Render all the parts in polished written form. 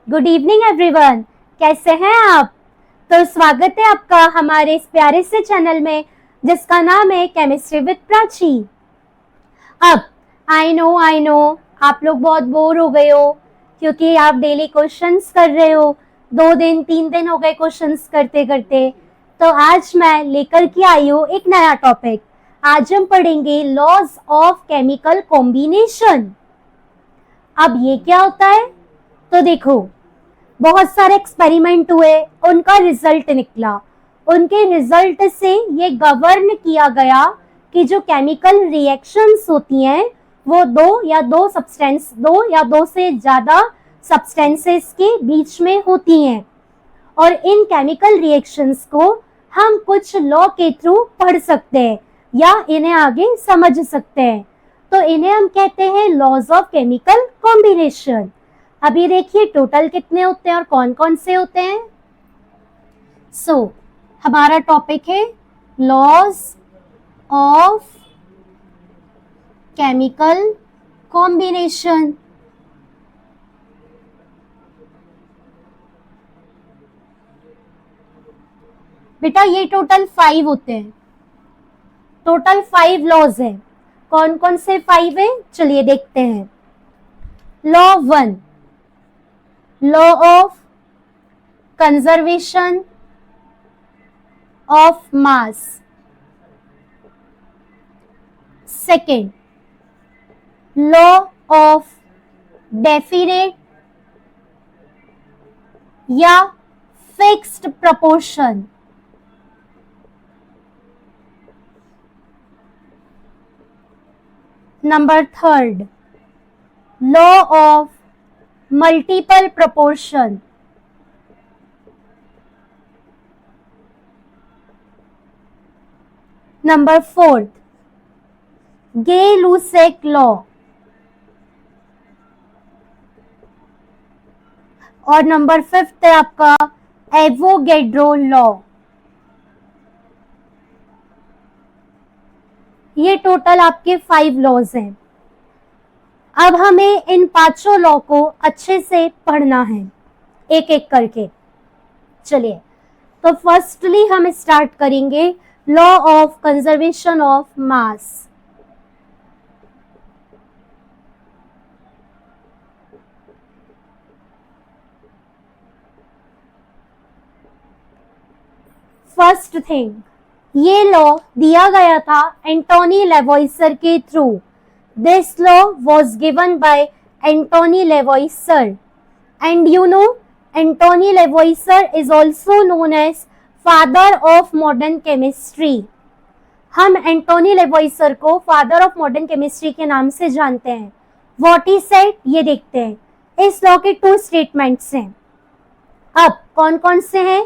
Good evening everyone. कैसे हैं आप? तो स्वागत है आपका हमारे इस प्यारे से चैनल में जिसका नाम है केमिस्ट्री विद प्राची। अब आई नो आप लोग बहुत बोर हो गए हो क्योंकि आप डेली क्वेश्चंस कर रहे हो। 2 दिन 3 दिन हो गए क्वेश्चंस करते करते। तो आज मैं लेकर के आई हूँ एक नया टॉपिक। आज हम पढ़ेंगे लॉज ऑफ केमिकल कॉम्बिनेशन। अब ये क्या होता है? तो देखो, बहुत सारे एक्सपेरिमेंट हुए, उनका रिजल्ट निकला। उनके रिजल्ट से ये गवर्न किया गया कि जो केमिकल रिएक्शंस होती हैं वो दो या दो से ज्यादा सब्सटेंसेस के बीच में होती हैं, और इन केमिकल रिएक्शंस को हम कुछ लॉ के थ्रू पढ़ सकते हैं या इन्हें आगे समझ सकते हैं। तो इन्हें हम कहते हैं लॉज ऑफ केमिकल कॉम्बिनेशन। अभी देखिए टोटल कितने होते हैं और कौन कौन से होते हैं। हमारा टॉपिक है लॉज ऑफ केमिकल कॉम्बिनेशन। बेटा ये टोटल 5 होते हैं, टोटल 5 लॉज है। कौन कौन से 5 है चलिए देखते हैं। Law 1, law of conservation of mass. Second, law of definite या fixed proportion. Number 3, law of multiple proportion। Number 4, Gay-Lussac law. और नंबर 5 है आपका एवोगैड्रो लॉ। ये टोटल आपके 5 लॉज हैं। अब हमें इन 5 लॉ को अच्छे से पढ़ना है एक एक करके। चलिए, तो फर्स्टली हम स्टार्ट करेंगे law of conservation of mass. First thing, ये लॉ दिया गया था एंटोनी लेवॉइसर के through. This law was given by Antony Lavoisier, and you know Antony Lavoisier is also known as father of modern chemistry। हम एंटोनी लेवॉइसर को father of modern chemistry के नाम से जानते हैं। What he said ये देखते हैं। इस लॉ के 2 स्टेटमेंट्स हैं। अब कौन कौन से हैं?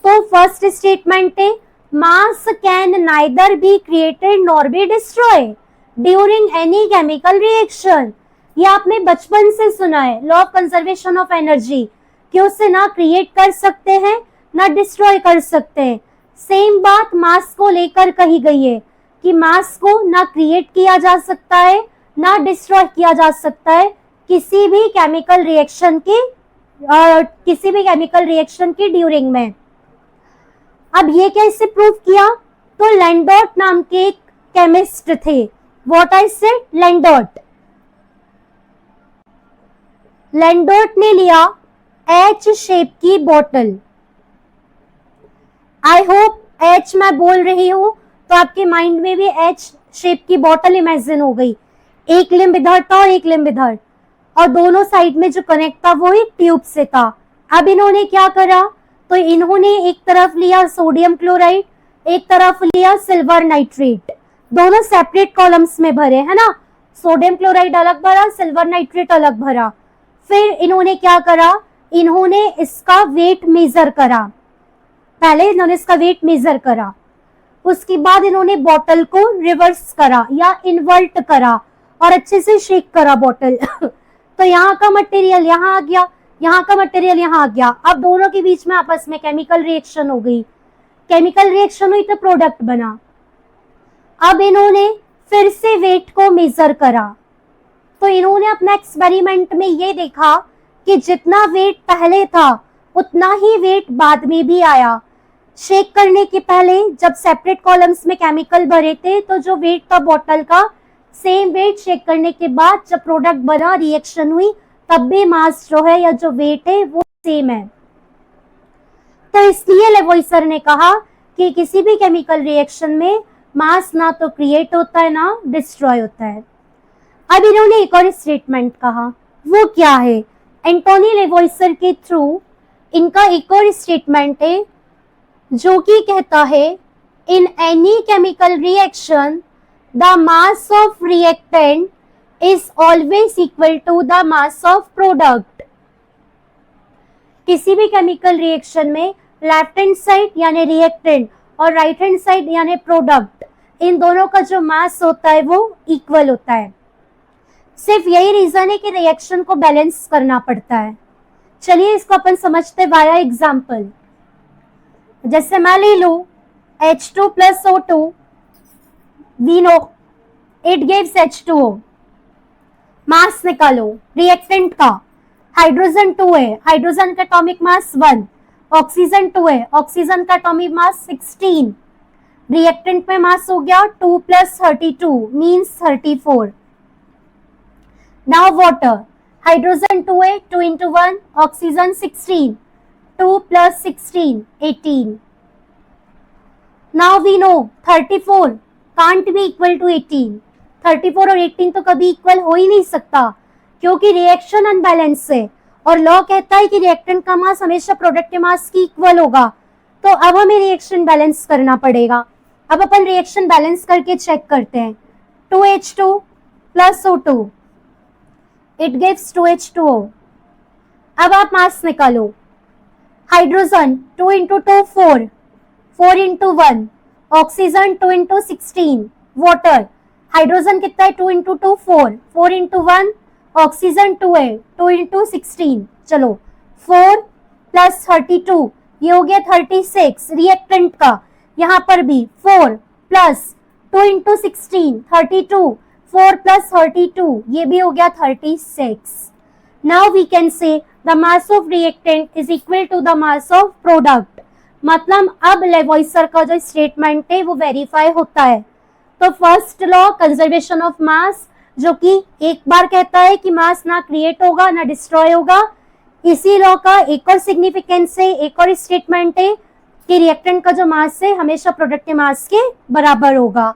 तो फर्स्ट स्टेटमेंट है मास can neither be created nor be destroy during any chemical reaction. ये आपने बचपन से सुना है, law of conservation of energy, कि उसे ना क्रिएट कर सकते हैं ना डिस्ट्रॉय कर सकते हैं। सेम बात मास को लेकर कही गई है कि मास को ना क्रिएट किया जा सकता है ना डिस्ट्रॉय किया जा सकता है किसी भी केमिकल रिएक्शन की ड्यूरिंग में। अब ये कैसे प्रूव किया? तो लैंडोट नाम के एक केमिस्ट थे। What I said, लैंडोट ने लिया H शेप की बोतल। आई होप H मैं बोल रही हूं तो आपके माइंड में भी H शेप की बोतल इमेजिन हो गई। एक लिम्ब इधर था और एक लिम्ब इधर, और दोनों साइड में जो कनेक्ट था वो एक ट्यूब से था। अब इन्होंने क्या करा? तो इन्होंने एक तरफ लिया सोडियम क्लोराइड, एक तरफ लिया सिल्वर नाइट्रेट। दोनों सेपरेट कॉलम्स में भरे, है ना। सोडियम क्लोराइड अलग भरा, सिल्वर नाइट्रेट अलग भरा। फिर इन्होंने क्या करा? इन्होंने इसका वेट मेजर करा। पहले इन्होंने इसका वेट मेजर करा, उसके बाद इन्होंने बोतल को रिवर्स करा या इन्वर्ट करा और अच्छे से शेक करा बोतल। तो यहाँ का मटेरियल यहाँ आ गया, यहाँ का मटेरियल यहाँ आ गया। अब दोनों के बीच में आपस में केमिकल रिएक्शन हो गई। केमिकल रिएक्शन हुई तो प्रोडक्ट बना। अब इन्होंने फिर से वेट को मेजर करा, तो इन्होंने अपना एक्सपेरिमेंट में ये देखा कि जितना वेट पहले था उतना ही वेट बाद में भी आया। शेक करने के पहले जब सेपरेट कॉलम्स में केमिकल भरे थे तो जो वेट था बॉटल का, सेम वेट शेक करने के बाद जब प्रोडक्ट बना, रिएक्शन हुई, तब भी मास जो है या जो वेट है वो सेम है। तो इसलिए लेवोइसर ने कहा कि किसी भी केमिकल रिएक्शन में मास ना तो क्रिएट होता है ना डिस्ट्रॉय होता है। अब इन्होंने एक और स्टेटमेंट कहा, वो क्या है? एंटोनी लेवोइसर के थ्रू इनका एक और स्टेटमेंट है जो कि कहता है, in any chemical reaction the mass of reactant is always equal to the mass of product. किसी भी केमिकल रिएक्शन में लेफ्ट हैंड साइड यानी रिएक्टेंट और राइट हैंड साइड यानी प्रोडक्ट, इन दोनों का जो मास होता है वो इक्वल होता है। सिर्फ यही रीजन है कि रिएक्शन को बैलेंस करना पड़ता है। चलिए इसको अपन समझते वाया एग्जाम्पल। जैसे मैं ले लू H2 plus O2, we know it gives H2O। मास निकालो रिएक्टेंट का, हाइड्रोजन 2 है, हाइड्रोजन का एटॉमिक मास 1, ऑक्सीजन 2 है, ऑक्सीजन का एटॉमिक मास 16, रिएक्टेंट में मास हो गया 2 plus 32 means 34। Now water, hydrogen 2 है, 2 into 1, oxygen 16, 2 plus 16 18। Now we know 34 can't be equal to 18। 34 और 18 तो कभी इक्वल हो ही नहीं सकता क्योंकि रिएक्शन अनबैलेंस है और लॉ कहता है कि रिएक्टेंट का मास हमेशा प्रोडक्ट के मास की इक्वल होगा। तो अब हमें रिएक्शन बैलेंस करना पड़ेगा। अब अपन रिएक्शन बैलेंस करके चेक करते हैं। 2H2 plus O2 it gives 2H2O। अब आप मास निकालो, hydrogen 2 into 2 4, 4 into 1, oxygen 2 into 16, water, hydrogen कितना है 2 into 2 4, 4 into 1, ऑक्सीजन 2 है 2 into 16। चलो 4 plus 32 ये हो गया 36 रिएक्टेंट का। यहाँ पर भी 4 plus 2 into 16 32, 4 plus 32 ये भी हो गया 36। Now we can say the mass of reactant is equal to the mass of product। मतलब अब लेवोइसर का जो स्टेटमेंट है वो वेरीफाई होता है। तो फर्स्ट लॉ कंजर्वेशन ऑफ मास, जो कि एक बार कहता है कि मास ना क्रिएट होगा ना डिस्ट्रॉय होगा, इसी लॉ का एक और सिग्निफिकेंस है, एक और स्टेटमेंट है कि रिएक्टेंट का जो मास है हमेशा प्रोडक्ट के मास के बराबर होगा।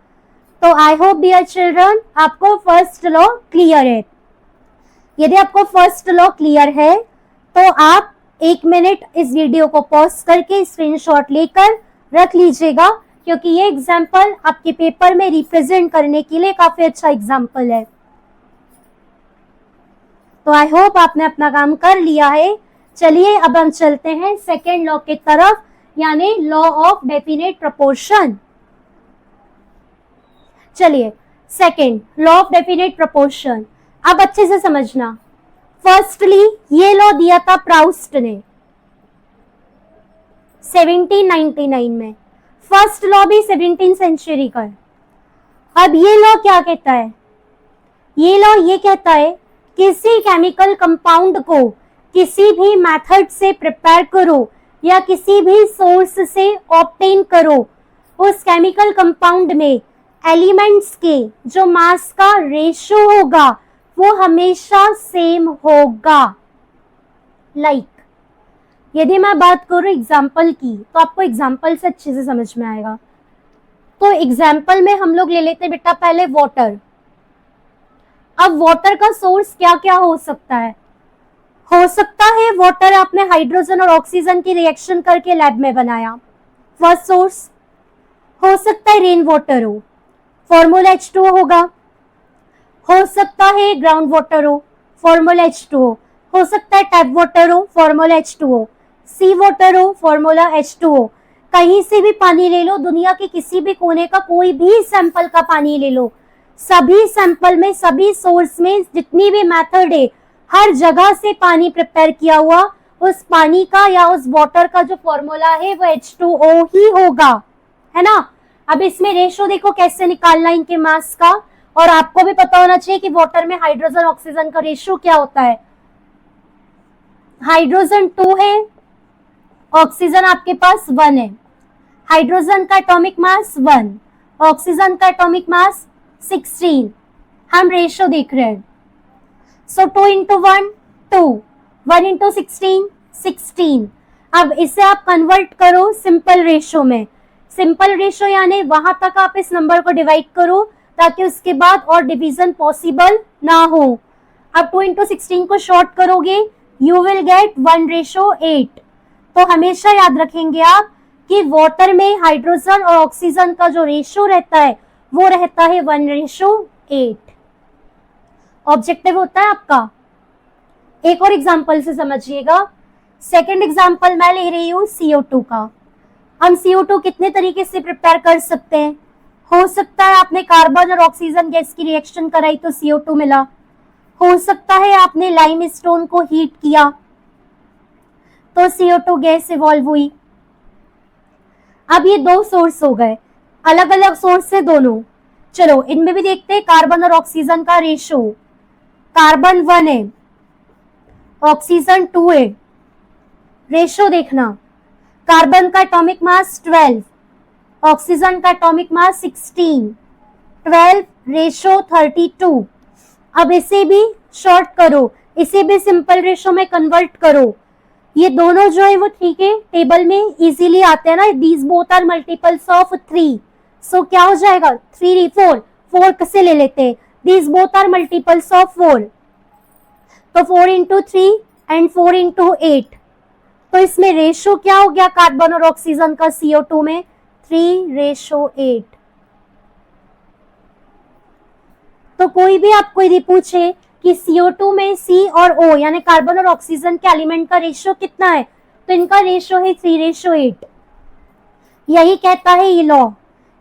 तो आई होप डियर चिल्ड्रन आपको फर्स्ट लॉ क्लियर है। यदि आपको फर्स्ट लॉ क्लियर है तो आप 1 मिनट इस वीडियो को पॉज करके स्क्रीनशॉट लेकर रख लीजिएगा क्योंकि ये एग्जाम्पल आपके पेपर में रिप्रेजेंट करने के लिए काफी अच्छा एग्जाम्पल है। तो आई होप आपने अपना काम कर लिया है। चलिए अब हम चलते हैं सेकेंड लॉ के तरफ, यानी लॉ ऑफ डेफिनेट प्रोपोर्शन। चलिए second law of definite proportion अब अच्छे से समझना। फर्स्टली ये लॉ दिया था प्राउस्ट ने 1799 में, फर्स्ट लॉ भी 17th सेंचुरी का है। अब ये लॉ क्या कहता है? ये लॉ ये कहता है किसी केमिकल कंपाउंड को किसी भी मेथड से प्रिपेयर करो या किसी भी सोर्स से ऑब्टेन करो, उस केमिकल कंपाउंड में एलिमेंट्स के जो मास का रेशियो होगा वो हमेशा सेम होगा। लाइक यदि मैं बात करूं एग्जाम्पल की तो आपको एग्जाम्पल से अच्छे से समझ में आएगा। तो एग्जाम्पल में हम लोग ले लेते हैं बेटा पहले वाटर। अब वाटर का सोर्स क्या क्या हो सकता है? हो सकता है वाटर आपने हाइड्रोजन और ऑक्सीजन की रिएक्शन करके लैब में बनाया, फर्स्ट सोर्स। हो सकता है रेन वाटर हो, फॉर्मूला H2O होगा। हो सकता है ग्राउंड वाटर हो, फॉर्मूला H2O। हो सकता है टैप वाटर हो, फॉर्मूला H2O। सी वाटर हो, फॉर्मूला H2O। कहीं से भी पानी ले लो, दुनिया के किसी भी कोने का कोई भी सैंपल का पानी ले लो, सभी सैंपल में सभी सोर्स में जितनी भी मेथड है हर जगह से पानी प्रिपेयर किया हुआ, उस पानी का या उस वाटर का जो फॉर्मूला है वो H2O ही होगा, है ना। अब इसमें रेशो देखो कैसे निकालना इनके मास का, और आपको भी पता होना चाहिए कि वाटर में हाइड्रोजन ऑक्सीजन का रेशियो क्या होता है। हाइड्रोजन 2 है, ऑक्सीजन आपके पास 1 है। हाइड्रोजन का एटॉमिक मास 1, ऑक्सीजन का एटॉमिक मास 16। हम रेशियो देख रहे हैं। सो 2 इंटू 1 2, 1 इंटू 16 16। अब इसे आप कन्वर्ट करो सिंपल रेशियो में। सिंपल रेशियो यानी वहां तक आप इस नंबर को डिवाइड करो ताकि उसके बाद और डिवीजन पॉसिबल ना हो। अब 2 इंटू 16 को शॉर्ट करोगे, यू विल गेट 1:8। तो हमेशा याद रखेंगे आप कि वाटर में हाइड्रोजन और ऑक्सीजन का जो रेशियो रहता है वो रहता है 1:8। ऑब्जेक्टिव होता है आपका। एक और एग्जांपल से समझिएगा। सेकंड एग्जांपल मैं ले रही हूँ CO2 का। हम CO2 कितने तरीके से प्रिपेयर कर सकते हैं? हो सकता है आपने कार्बन और ऑक्सीजन गैस की रिएक्शन कराई तो CO2 मिला। हो सकता है आपने लाइमस्टोन को हीट किया तो CO2 गैस इवॉल्व हुई। अब ये दो सोर्स हो गए, अलग अलग सोर्स से दोनों। चलो इनमें भी देखते हैं कार्बन और ऑक्सीजन का रेशियो। कार्बन 1 है, ऑक्सीजन 2 है। रेशियो देखना, कार्बन का एटॉमिक मास 12, ऑक्सीजन का एटॉमिक मास 16, 12 रेशियो 32। अब इसे भी शॉर्ट करो, इसे भी सिंपल रेशियो में कन्वर्ट करो। ये दोनों जो है वो ठीक है, टेबल में इजीली आते हैं ना। These both are multiples of 3। So क्या हो जाएगा 3 4 4 कैसे ले लेते हैं, these both are multiples of 4। तो 4 इंटू 3 एंड 4 इंटू 8। तो इसमें रेशियो क्या हो गया कार्बन और ऑक्सीजन का CO2 में 3:8। तो कोई भी आपको यदि पूछे कि CO2 में C और O यानी कार्बन और ऑक्सीजन के एलिमेंट का रेशियो कितना है तो इनका रेशियो है 3:8। यही कहता है ये लॉ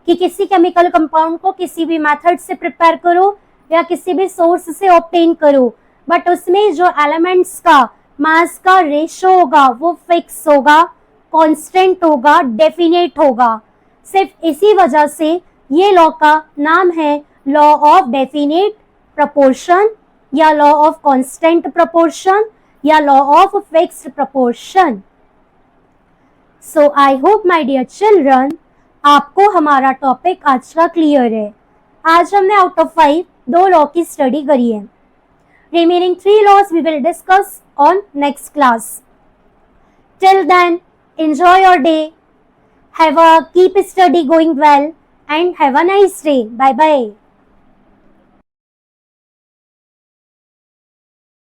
कि किसी केमिकल कंपाउंड को किसी भी मेथड से प्रिपेयर करो या किसी भी सोर्स से ऑब्टेन करो, बट उसमें जो एलिमेंट्स का मास का रेशियो होगा वो फिक्स होगा, कांस्टेंट होगा, डेफिनेट होगा। सिर्फ इसी वजह से ये लॉ का नाम है लॉ ऑफ डेफिनेट प्रपोर्शन या लॉ ऑफ कांस्टेंट प्रपोर्शन या law of fixed proportion. So I hope my dear children आपको हमारा टॉपिक आज का क्लियर है। आज हमने आउट ऑफ 5 2 लॉ की स्टडी करी है। Remaining 3 laws we will discuss on next class. Till then, enjoy your day. Keep study going well and have a nice day. Bye bye.